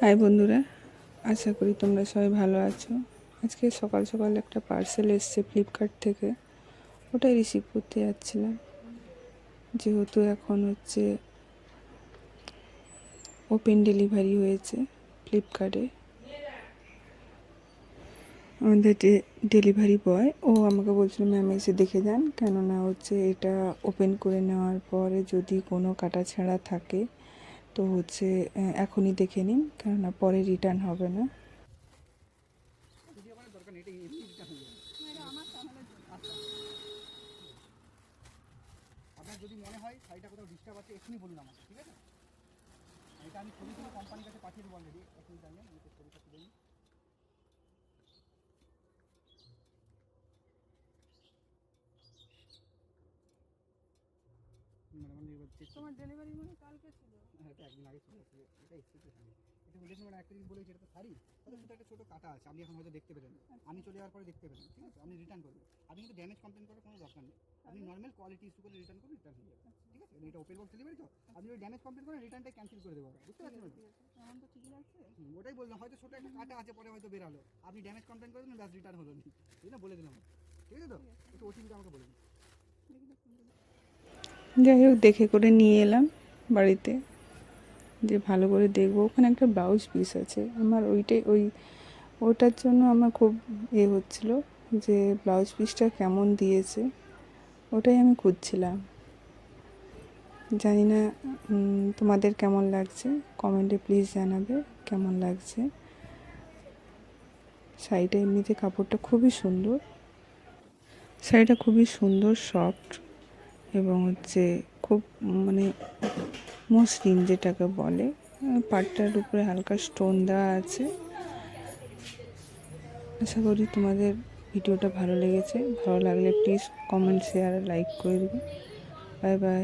High বন্ধুরা, আশা করি তোমরা সবাই ভালো আছো। আজকে সকাল সকাল একটা পার্সেল এসছে ফ্লিপকার্ট থেকে, ওটাই রিসিভ করতে যাচ্ছিলাম। যেহেতু এখন ওপেন ডেলিভারি হয়েছে ফ্লিপকার্টে, আমাদের ডেলিভারি বয় ও আমাকে বলছিল ম্যাম এসে দেখে যান, কেননা এটা ওপেন করে নেওয়ার পরে যদি কোনো কাটা ছেঁড়া থাকে তো এখনই দেখে নিন, কেননা পরে রিটার্ন হবে না। আপনার যদি মনে হয় শাড়িটা কোথাও ডিস্টার্ব আছে এখনই বলুন আমাকে, ঠিক আছে? এটা আমি ছবি তুলে কোম্পানির কাছে পাঠিয়ে দেবো অলরেডি। এখন জানলেন আমি তো ছবিটা তুলে নিই। তোমার ডেলিভারি মানে কালকে ছিল? হ্যাঁ, এটা একদিন আগে চলে আসছে। এটা এক্সপেক্টেড শাড়ি। এটা বলেছেন মানে একটা জিনিস বলেছি, এটা তো শাড়ি, তাহলে শুধু একটা ছোটো কাটা আছে, আপনি এখন হয়তো দেখতে পেলেন। আমি চলে যাওয়ার পরে দেখতে পেলেন, ঠিক আছে? আপনি রিটার্ন করবেন। আপনি কিন্তু ড্যামেজ কমপ্লেন করার কোনো দরকার নেই। আপনি নর্মাল কোয়ালিটি ইস্যু করে রিটার্ন করুন, রিটার্ন হয়ে যাবে, ঠিক আছে? এটা ওপেন বক্স ডেলিভারি তো, আপনি ওই ড্যামেজ কমপ্লেন করেন, রিটার্নটা ক্যান্সেল করে দেবো। বুঝতে পারছেন? এখন তো ঠিকই আছে। ওটাই বললাম, হয়তো ছোটো একটা কাটা আছে, পরে হয়তো বেরালো, আপনি ড্যামেজ কমপ্লেন করে দিন, ব্যাস রিটার্ন হলো নি, এই না বলে দিলাম। ঠিক আছে তো? একটু ওটিপিটা আমাকে বলে দিন। যাই হোক, দেখে করে নিয়ে এলাম বাড়িতে, যে ভালো করে দেখবো। ওখানে একটা ব্লাউজ পিস আছে, আমার ওটার জন্য আমার খুব হচ্ছিল যে ব্লাউজ পিসটা কেমন দিয়েছে, ওটাই আমি খুঁজছিলাম। জানি না তোমাদের কেমন লাগছে, কমেন্টে প্লিজ জানাবে কেমন লাগছে। শাড়িটা এমনিতে কাপড়টা খুবই সুন্দর, শাড়িটা খুবই সুন্দর, সফট, এবং খুব মানে মসৃণ যেটাকে বলে। পাটটার উপরে হালকা স্টোন দেওয়া আছে। আশা করি তোমাদের ভিডিওটা ভালো লেগেছে। ভালো লাগলে প্লিজ কমেন্ট, শেয়ার, লাইক করে দেবে। Bye bye.